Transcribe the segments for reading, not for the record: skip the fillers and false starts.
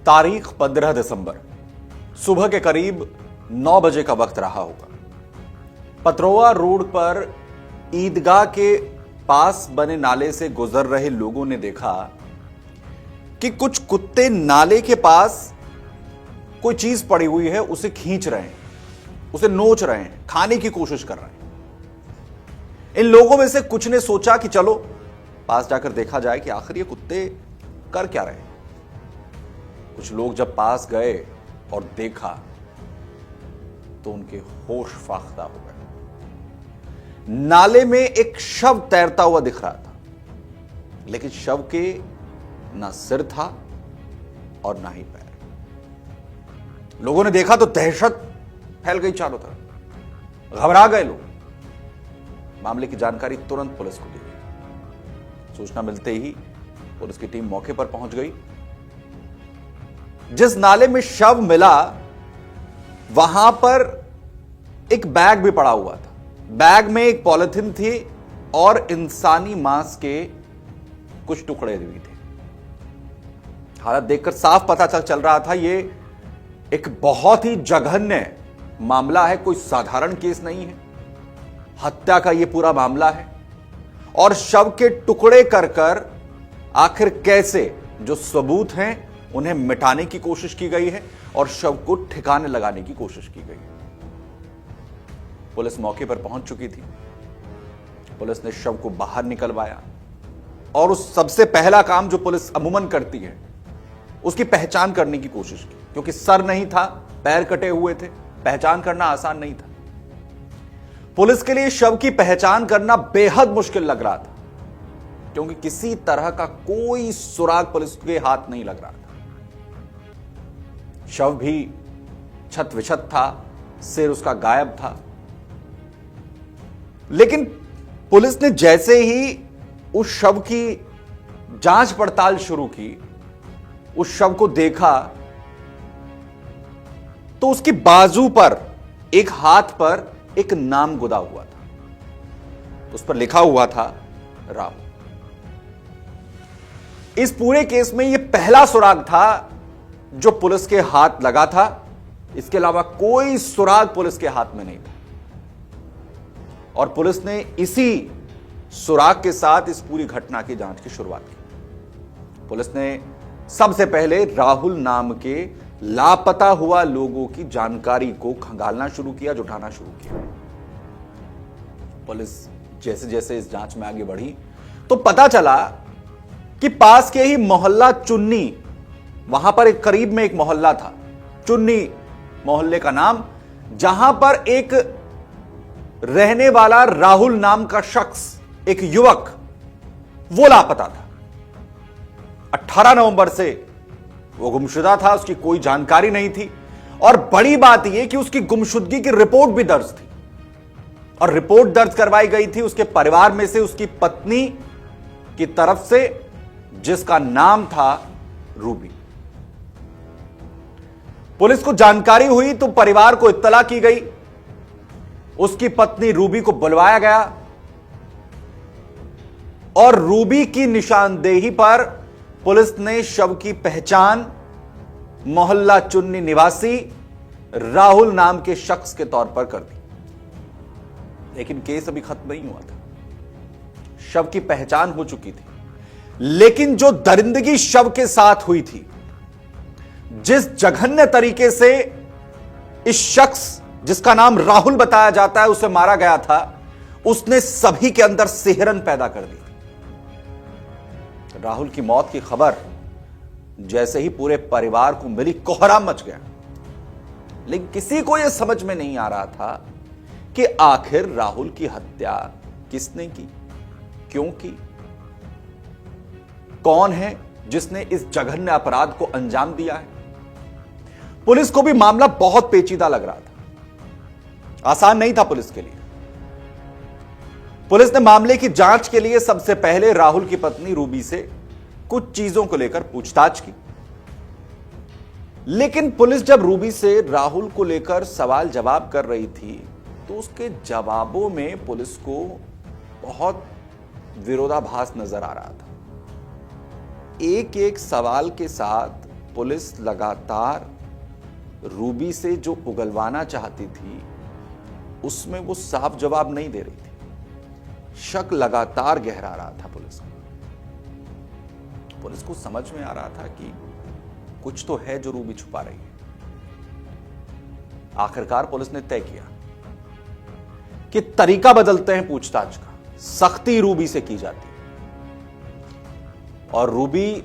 तारीख 15 दिसंबर, सुबह के करीब 9 बजे का वक्त रहा होगा। पतरोआ रोड पर ईदगाह के पास बने नाले से गुजर रहे लोगों ने देखा कि कुछ कुत्ते नाले के पास कोई चीज पड़ी हुई है, उसे खींच रहे हैं, उसे नोच रहे हैं, खाने की कोशिश कर रहे हैं। इन लोगों में से कुछ ने सोचा कि चलो पास जाकर देखा जाए कि आखिर ये कुत्ते कर क्या रहे हैं। कुछ लोग जब पास गए और देखा तो उनके होश फाख्ता हो गए। नाले में एक शव तैरता हुआ दिख रहा था, लेकिन शव के ना सिर था और ना ही पैर। लोगों ने देखा तो दहशत फैल गई चारों तरफ, घबरा गए लोग। मामले की जानकारी तुरंत पुलिस को दी गई। सूचना मिलते ही पुलिस की टीम मौके पर पहुंच गई। जिस नाले में शव मिला वहां पर एक बैग भी पड़ा हुआ था। बैग में एक पॉलिथीन थी और इंसानी मांस के कुछ टुकड़े भी थे। हालत देखकर साफ पता चल रहा था ये एक बहुत ही जघन्य मामला है, कोई साधारण केस नहीं है। हत्या का ये पूरा मामला है और शव के टुकड़े कर आखिर कैसे जो सबूत हैं उन्हें मिटाने की कोशिश की गई है और शव को ठिकाने लगाने की कोशिश की गई है। पुलिस मौके पर पहुंच चुकी थी। पुलिस ने शव को बाहर निकलवाया और उस सबसे पहला काम जो पुलिस अमूमन करती है उसकी पहचान करने की कोशिश की, क्योंकि सर नहीं था, पैर कटे हुए थे, पहचान करना आसान नहीं था। पुलिस के लिए शव की पहचान करना बेहद मुश्किल लग रहा था, क्योंकि किसी तरह का कोई सुराग पुलिस के हाथ नहीं लग रहा था। शव भी छत विछत था, सिर उसका गायब था। लेकिन पुलिस ने जैसे ही उस शव की जांच पड़ताल शुरू की, उस शव को देखा तो उसकी बाजू पर, एक हाथ पर एक नाम गुदा हुआ था। उस पर लिखा हुआ था राहुल। इस पूरे केस में यह पहला सुराग था जो पुलिस के हाथ लगा था। इसके अलावा कोई सुराग पुलिस के हाथ में नहीं था और पुलिस ने इसी सुराग के साथ इस पूरी घटना की जांच की शुरुआत की। पुलिस ने सबसे पहले राहुल नाम के लापता हुआ लोगों की जानकारी को खंगालना शुरू किया, जुटाना शुरू किया। पुलिस जैसे जैसे इस जांच में आगे बढ़ी तो पता चला कि पास के ही मोहल्ला चुन्नी, वहां पर एक करीब में एक मोहल्ला था, चुन्नी मोहल्ले का नाम, जहां पर एक रहने वाला राहुल नाम का शख्स, एक युवक, वो लापता था। 18 नवंबर से वो गुमशुदा था, उसकी कोई जानकारी नहीं थी और बड़ी बात यह कि उसकी गुमशुदगी की रिपोर्ट भी दर्ज थी और रिपोर्ट दर्ज करवाई गई थी उसके परिवार में से उसकी पत्नी की तरफ से, जिसका नाम था रूबी। पुलिस को जानकारी हुई तो परिवार को इत्तला की गई। उसकी पत्नी रूबी को बुलवाया गया और रूबी की निशानदेही पर पुलिस ने शव की पहचान मोहल्ला चुन्नी निवासी राहुल नाम के शख्स के तौर पर कर दी। लेकिन केस अभी खत्म नहीं हुआ था। शव की पहचान हो चुकी थी, लेकिन जो दरिंदगी शव के साथ हुई थी, जिस जघन्य तरीके से इस शख्स जिसका नाम राहुल बताया जाता है उसे मारा गया था, उसने सभी के अंदर सिहरन पैदा कर दी। राहुल की मौत की खबर जैसे ही पूरे परिवार को मिली, कोहराम मच गया। लेकिन किसी को यह समझ में नहीं आ रहा था कि आखिर राहुल की हत्या किसने की, क्यों की, कौन है जिसने इस जघन्य अपराध को अंजाम दिया है। पुलिस को भी मामला बहुत पेचीदा लग रहा था, आसान नहीं था पुलिस के लिए। पुलिस ने मामले की जांच के लिए सबसे पहले राहुल की पत्नी रूबी से कुछ चीजों को लेकर पूछताछ की। लेकिन पुलिस जब रूबी से राहुल को लेकर सवाल जवाब कर रही थी तो उसके जवाबों में पुलिस को बहुत विरोधाभास नजर आ रहा था। एक एक सवाल के साथ पुलिस लगातार रूबी से जो उगलवाना चाहती थी उसमें वो साफ जवाब नहीं दे रही थी। शक लगातार गहरा रहा था पुलिस को समझ में आ रहा था कि कुछ तो है जो रूबी छुपा रही है। आखिरकार पुलिस ने तय किया कि तरीका बदलते हैं पूछताछ का, सख्ती रूबी से की जाती है। और रूबी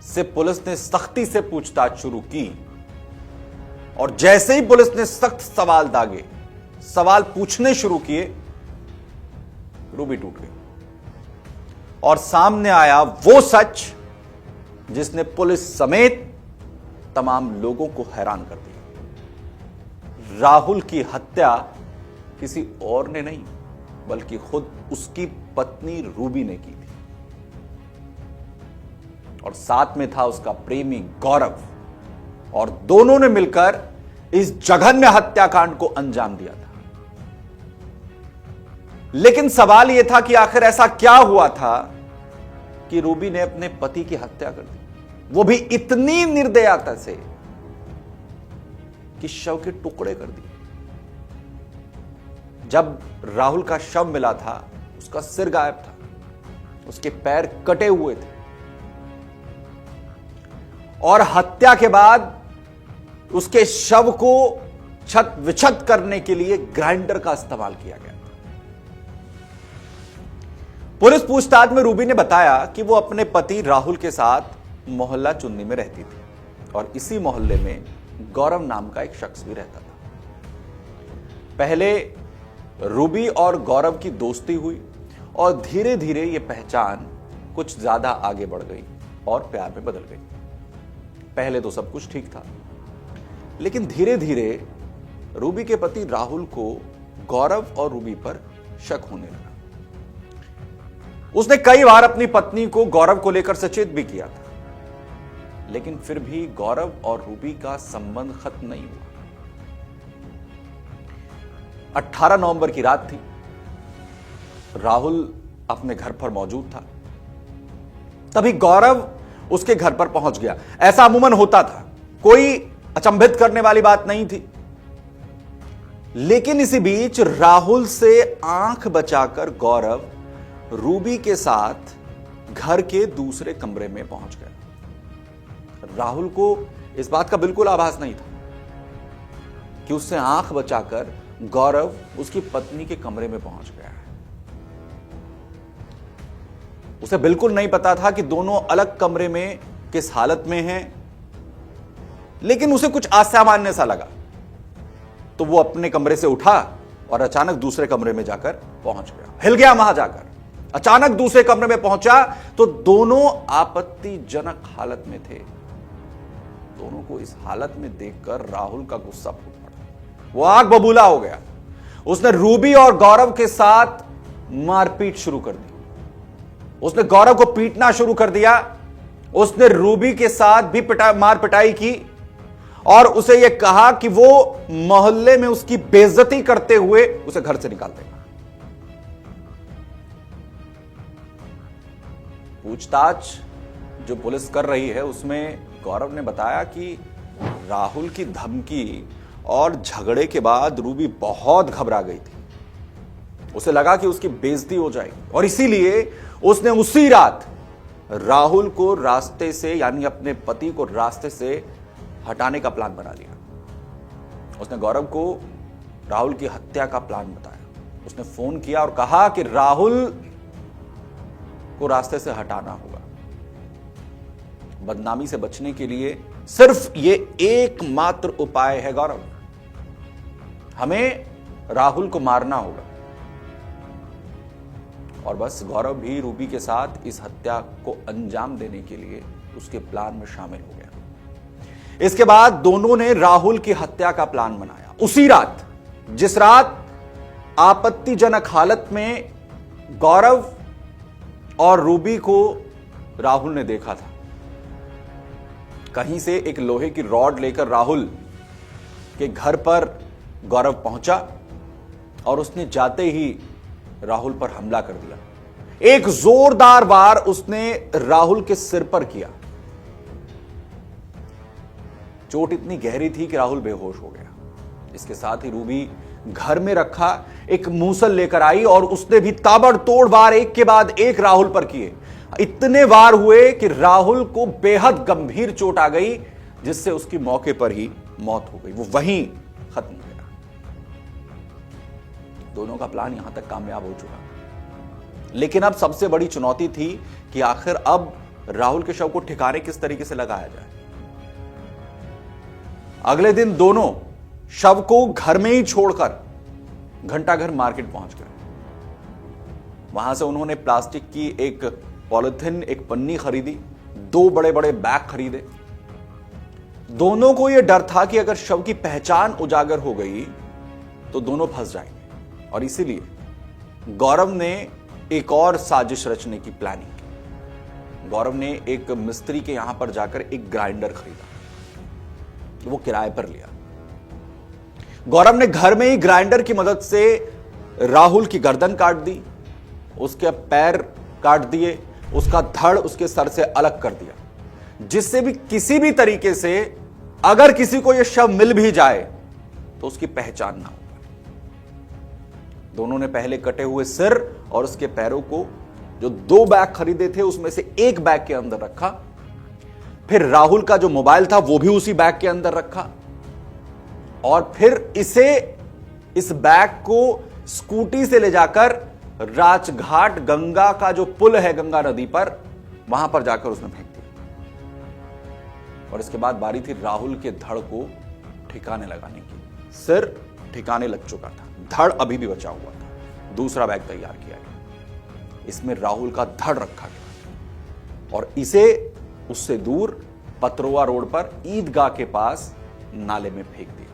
से पुलिस ने सख्ती से पूछताछ शुरू की और जैसे ही पुलिस ने सख्त सवाल दागे, सवाल पूछने शुरू किए, रूबी टूट गई और सामने आया वो सच जिसने पुलिस समेत तमाम लोगों को हैरान कर दिया। राहुल की हत्या किसी और ने नहीं बल्कि खुद उसकी पत्नी रूबी ने की थी और साथ में था उसका प्रेमी गौरव, और दोनों ने मिलकर इस जघन्य हत्याकांड को अंजाम दिया था। लेकिन सवाल यह था कि आखिर ऐसा क्या हुआ था कि रूबी ने अपने पति की हत्या कर दी, वो भी इतनी निर्दयता से कि शव के टुकड़े कर दिए। जब राहुल का शव मिला था उसका सिर गायब था, उसके पैर कटे हुए थे और हत्या के बाद उसके शव को छत विछत करने के लिए ग्राइंडर का इस्तेमाल किया गया था। पुलिस पूछताछ में रूबी ने बताया कि वो अपने पति राहुल के साथ मोहल्ला चुन्नी में रहती थी और इसी मोहल्ले में गौरव नाम का एक शख्स भी रहता था। पहले रूबी और गौरव की दोस्ती हुई और धीरे धीरे यह पहचान कुछ ज्यादा आगे बढ़ गई और प्यार में बदल गई। पहले तो सब कुछ ठीक था, लेकिन धीरे धीरे रूबी के पति राहुल को गौरव और रूबी पर शक होने लगा। उसने कई बार अपनी पत्नी को गौरव को लेकर सचेत भी किया था, लेकिन फिर भी गौरव और रूबी का संबंध खत्म नहीं हुआ। 18 नवंबर की रात थी। राहुल अपने घर पर मौजूद था, तभी गौरव उसके घर पर पहुंच गया। ऐसा अमूमन होता था, कोई अचंभित करने वाली बात नहीं थी। लेकिन इसी बीच राहुल से आंख बचाकर गौरव रूबी के साथ घर के दूसरे कमरे में पहुंच गया। राहुल को इस बात का बिल्कुल आभास नहीं था कि उससे आंख बचाकर गौरव उसकी पत्नी के कमरे में पहुंच गया है। उसे बिल्कुल नहीं पता था कि दोनों अलग कमरे में किस हालत में हैं, लेकिन उसे कुछ असामान्य सा लगा तो वो अपने कमरे से उठा और अचानक दूसरे कमरे में जाकर पहुंच गया। हिल गया वहां जाकर। अचानक दूसरे कमरे में पहुंचा तो दोनों आपत्तिजनक हालत में थे। दोनों को इस हालत में देखकर राहुल का गुस्सा फूट पड़ा। वो आग बबूला हो गया। उसने रूबी और गौरव के साथ मारपीट शुरू कर दी। उसने गौरव को पीटना शुरू कर दिया। उसने रूबी के साथ भी मार पिटाई की और उसे यह कहा कि वो मोहल्ले में उसकी बेइज्जती करते हुए उसे घर से निकाल देगा। पूछताछ जो पुलिस कर रही है उसमें गौरव ने बताया कि राहुल की धमकी और झगड़े के बाद रूबी बहुत घबरा गई थी। उसे लगा कि उसकी बेइज्जती हो जाएगी और इसीलिए उसने उसी रात राहुल को रास्ते से, यानी अपने पति को रास्ते से हटाने का प्लान बना लिया। उसने गौरव को राहुल की हत्या का प्लान बताया। उसने फोन किया और कहा कि राहुल को रास्ते से हटाना होगा। बदनामी से बचने के लिए सिर्फ ये एकमात्र उपाय है गौरव, हमें राहुल को मारना होगा। और बस गौरव भी रूबी के साथ इस हत्या को अंजाम देने के लिए उसके प्लान में शामिल हो गया। इसके बाद दोनों ने राहुल की हत्या का प्लान बनाया। उसी रात, जिस रात आपत्तिजनक हालत में गौरव और रूबी को राहुल ने देखा था, कहीं से एक लोहे की रॉड लेकर राहुल के घर पर गौरव पहुंचा और उसने जाते ही राहुल पर हमला कर दिया। एक जोरदार वार उसने राहुल के सिर पर किया चोट इतनी गहरी थी कि राहुल बेहोश हो गया। इसके साथ ही रूबी घर में रखा एक मूसल लेकर आई और उसने भी ताबड़तोड़ वार एक के बाद एक राहुल पर किए। इतने वार हुए कि राहुल को बेहद गंभीर चोट आ गई, जिससे उसकी मौके पर ही मौत हो गई। वो वहीं खत्म हो गया। दोनों का प्लान यहां तक कामयाब हो चुका, लेकिन अब सबसे बड़ी चुनौती थी कि आखिर अब राहुल के शव को ठिकाने किस तरीके से लगाया जाए। अगले दिन दोनों शव को घर में ही छोड़कर घंटाघर मार्केट पहुंच गए। वहां से उन्होंने प्लास्टिक की एक पॉलिथीन, एक पन्नी खरीदी, 2 बड़े बड़े बैग खरीदे। दोनों को यह डर था कि अगर शव की पहचान उजागर हो गई तो दोनों फंस जाएंगे, और इसीलिए गौरव ने एक और साजिश रचने की प्लानिंग की। गौरव ने एक मिस्त्री के यहां पर जाकर एक ग्राइंडर खरीदा, वो किराए पर लिया। गौरव ने घर में ही ग्राइंडर की मदद से राहुल की गर्दन काट दी, उसके पैर काट दिए, उसका धड़ उसके सर से अलग कर दिया, जिससे भी किसी भी तरीके से अगर किसी को यह शव मिल भी जाए तो उसकी पहचान ना हो। दोनों ने पहले कटे हुए सिर और उसके पैरों को जो 2 बैग खरीदे थे उसमें से एक बैग के अंदर रखा। फिर राहुल का जो मोबाइल था वो भी उसी बैग के अंदर रखा, और फिर इस बैग को स्कूटी से ले जाकर राजघाट गंगा का जो पुल है गंगा नदी पर, वहां पर जाकर उसने फेंक दिया। और इसके बाद बारी थी राहुल के धड़ को ठिकाने लगाने की। सिर ठिकाने लग चुका था, धड़ अभी भी बचा हुआ था। दूसरा बैग तैयार किया गया, इसमें राहुल का धड़ रखा गया और इसे उससे दूर पतरोआ रोड पर ईदगाह के पास नाले में फेंक दिया।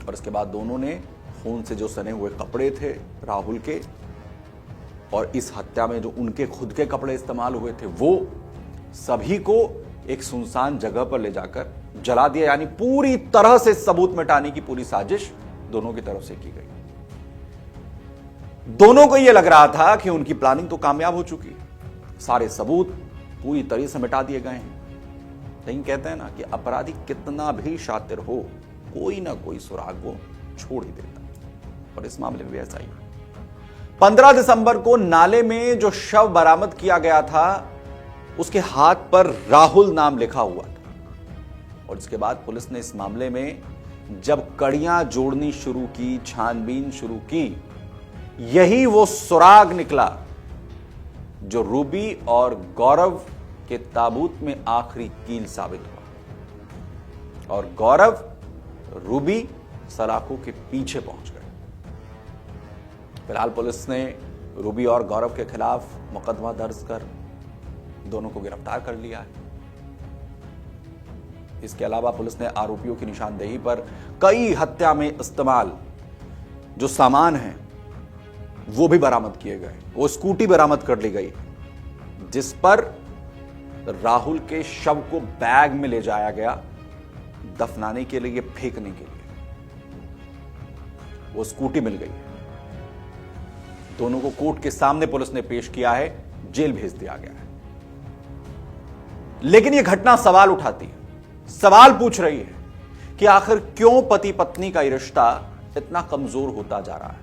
और इसके बाद दोनों ने खून से जो सने हुए कपड़े थे राहुल के, और इस हत्या में जो उनके खुद के कपड़े इस्तेमाल हुए थे, वो सभी को एक सुनसान जगह पर ले जाकर जला दिया। यानी पूरी तरह से सबूत मिटाने की पूरी साजिश दोनों की तरफ से की गई। दोनों को यह लग रहा था कि उनकी प्लानिंग तो कामयाब हो चुकी है, सारे सबूत पूरी तरह से मिटा दिए गए हैं। लेकिन कहते हैं ना कि अपराधी कितना भी शातिर हो, कोई ना कोई सुराग वो छोड़ ही देता, और इस मामले में भी ऐसा ही। 15 दिसंबर को नाले में जो शव बरामद किया गया था उसके हाथ पर राहुल नाम लिखा हुआ था, और इसके बाद पुलिस ने इस मामले में जब कड़ियां जोड़नी शुरू की, छानबीन शुरू की, यही वो सुराग निकला जो रूबी और गौरव के ताबूत में आखिरी कील साबित हुआ। और गौरव, रूबी सलाखों के पीछे पहुंच गए। फिलहाल पुलिस ने रूबी और गौरव के खिलाफ मुकदमा दर्ज कर दोनों को गिरफ्तार कर लिया है। इसके अलावा पुलिस ने आरोपियों की निशानदेही पर कई हत्या में इस्तेमाल जो सामान हैं वो भी बरामद किए गए। वो स्कूटी बरामद कर ली गई जिस पर राहुल के शव को बैग में ले जाया गया दफनाने के लिए, फेंकने के लिए। वो स्कूटी मिल गई है। दोनों को कोर्ट के सामने पुलिस ने पेश किया है, जेल भेज दिया गया है। लेकिन यह घटना सवाल उठाती है, सवाल पूछ रही है कि आखिर क्यों पति पत्नी का यह रिश्ता इतना कमजोर होता जा रहा है,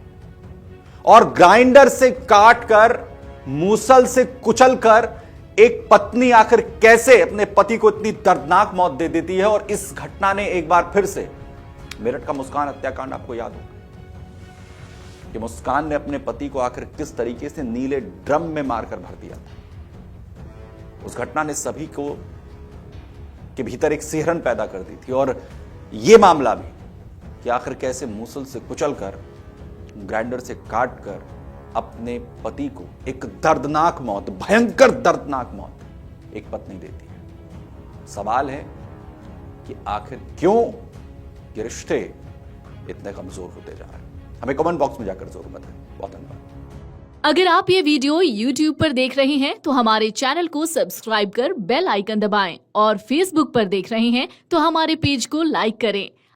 और ग्राइंडर से काट कर, मूसल से कुचल कर एक पत्नी आखिर कैसे अपने पति को इतनी दर्दनाक मौत दे देती है। और इस घटना ने एक बार फिर से, मेरठ का मुस्कान हत्याकांड आपको याद होगा कि मुस्कान ने अपने पति को आखिर किस तरीके से नीले ड्रम में मारकर भर दिया था। उस घटना ने सभी को के भीतर एक सिहरन पैदा कर दी थी, और यह मामला भी कि आखिर कैसे मूसल से कुचलकर, ग्राइंडर से काटकर अपने पति को एक दर्दनाक मौत, भयंकर दर्दनाक मौत एक पत्नी देती है। सवाल है कि आखिर क्यों ये रिश्ते इतने कमजोर होते जा रहे हैं। हमें कमेंट बॉक्स में जाकर जरूर बताएं। बहुत धन्यवाद। अगर आप ये वीडियो YouTube पर देख रहे हैं तो हमारे चैनल को सब्सक्राइब कर बेल आइकन दबाएं, और Facebook पर देख रहे हैं तो हमारे पेज को लाइक करें।